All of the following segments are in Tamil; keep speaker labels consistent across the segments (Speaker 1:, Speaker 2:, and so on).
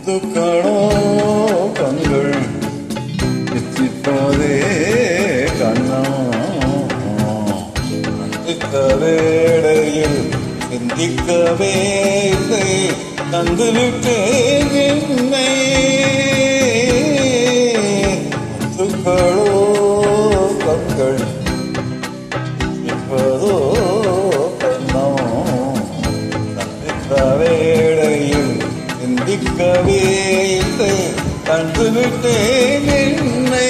Speaker 1: முத்துக்களோ கண்கள் சித்திப்பதே கண்ணா வேடையில் சிந்திக்கவே இல்லை தந்துவிட்டேன் என்னை முத்துக்களோ கண்கள் சித்திப்பதோ கண்ணா வேடையில் சிந்திக்கவே இல்லை தந்துவிட்டேன் என்னை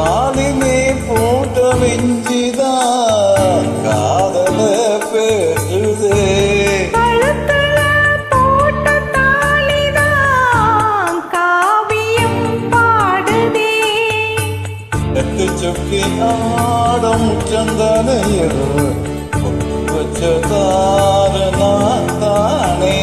Speaker 1: காலிலே போட்ட வெஞ்சிதான் காதல பேசுதே
Speaker 2: போட்ட தாலிதான் காவியம் பாடுதே
Speaker 1: எட்டு சுக்கி ஆடம் சந்தனையில் வச்சதார நான் தானே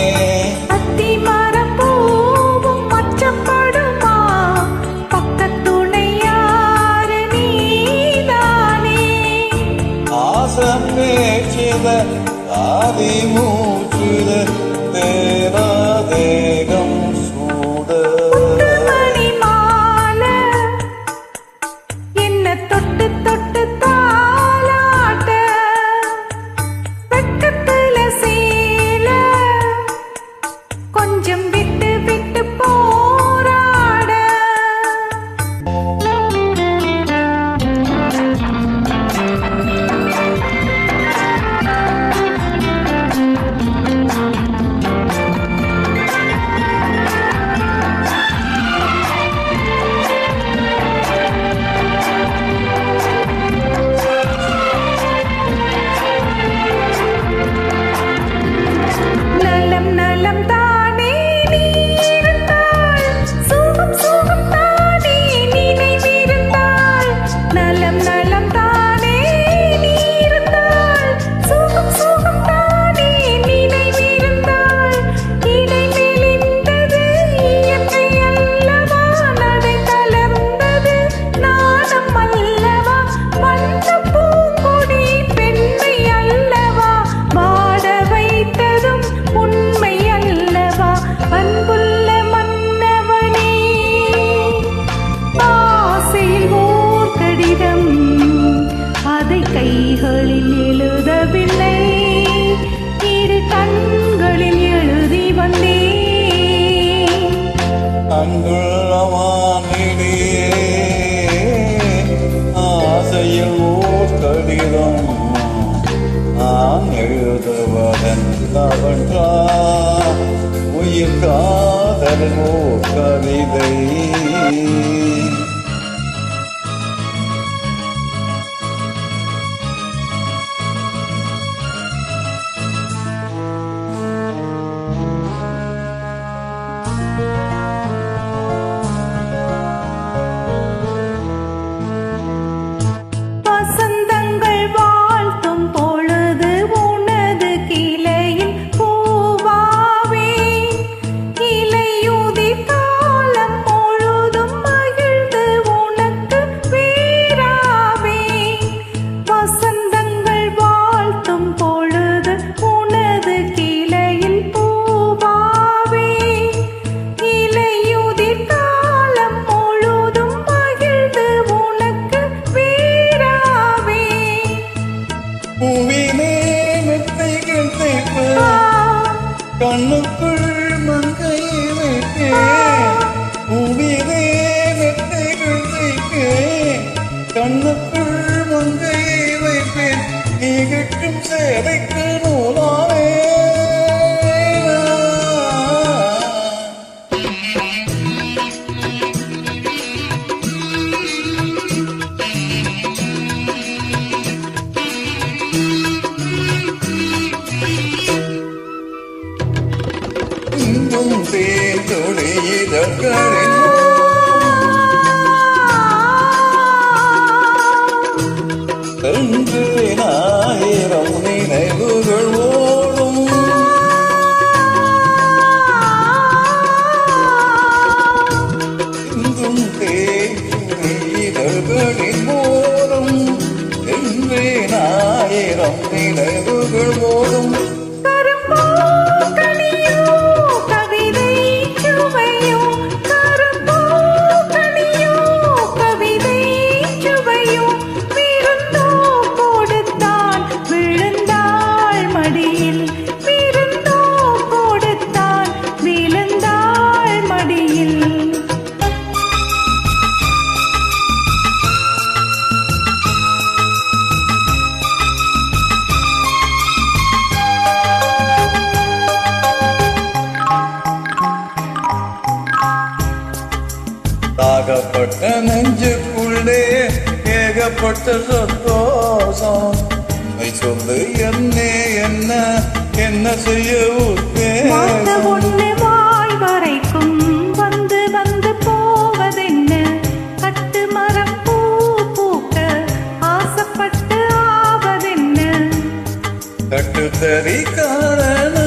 Speaker 1: ஆதி மூச்சுத தேரா தேகம் சூட
Speaker 2: என்ன தொட்டு தொட்டு தாலாட்ட பக்கத்துல சேல கொஞ்சம் விட்டு விட்டு போராட கைகளில் எழுதவில்லை இரு கண்களில் எழுதி வந்தேன்
Speaker 1: அங்குள்ளவானிடையே ஆசையில் ஓர் கடிதம் நான் எழுதுவதன் அவன்றா உயிர் காதல் ஓர் கவிதை கண்ணுக்குள் மங்கை வைத்தேன் கண்ணுக்குள் மங்கை வைப்பேன் நீ கட்டும் சேலைக்கு நூலானே இங்கும் தேன் துளி இதழ்களின் என்று ஆயிரம் நினைவுகள் ஓடும் இங்கும் தேன் துளி இதழ்களின் ஓடும் என்று ஆயிரம் நினைவுகள் ஓடும் தாகப்பட்ட நெஞ்சுக்குள்ளே ஏகப்பட்ட சந்தோஷம் சொல்லு என்ன செய்ய
Speaker 2: ஒன்று வாய் வரைக்கும் வந்து வந்து போவதென்ன கட்டு மரம் பூ பூக்க ஆசைப்பட்டு ஆவதென்ன
Speaker 1: கட்டுத்தறி காரண